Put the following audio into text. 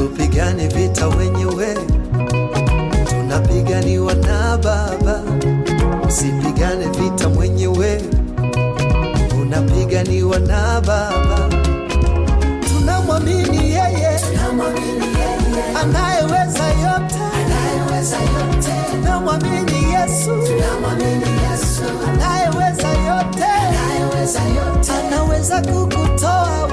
Hatupigani vita wenyewe, tunapiganiwa na Baba. Usipigane vita mwenyewe, unapiganiwa na Baba. Tunamwamini yeye, anayeweza yote. Tunamwamini Yesu, anayeweza yote. Anaweza kukutoa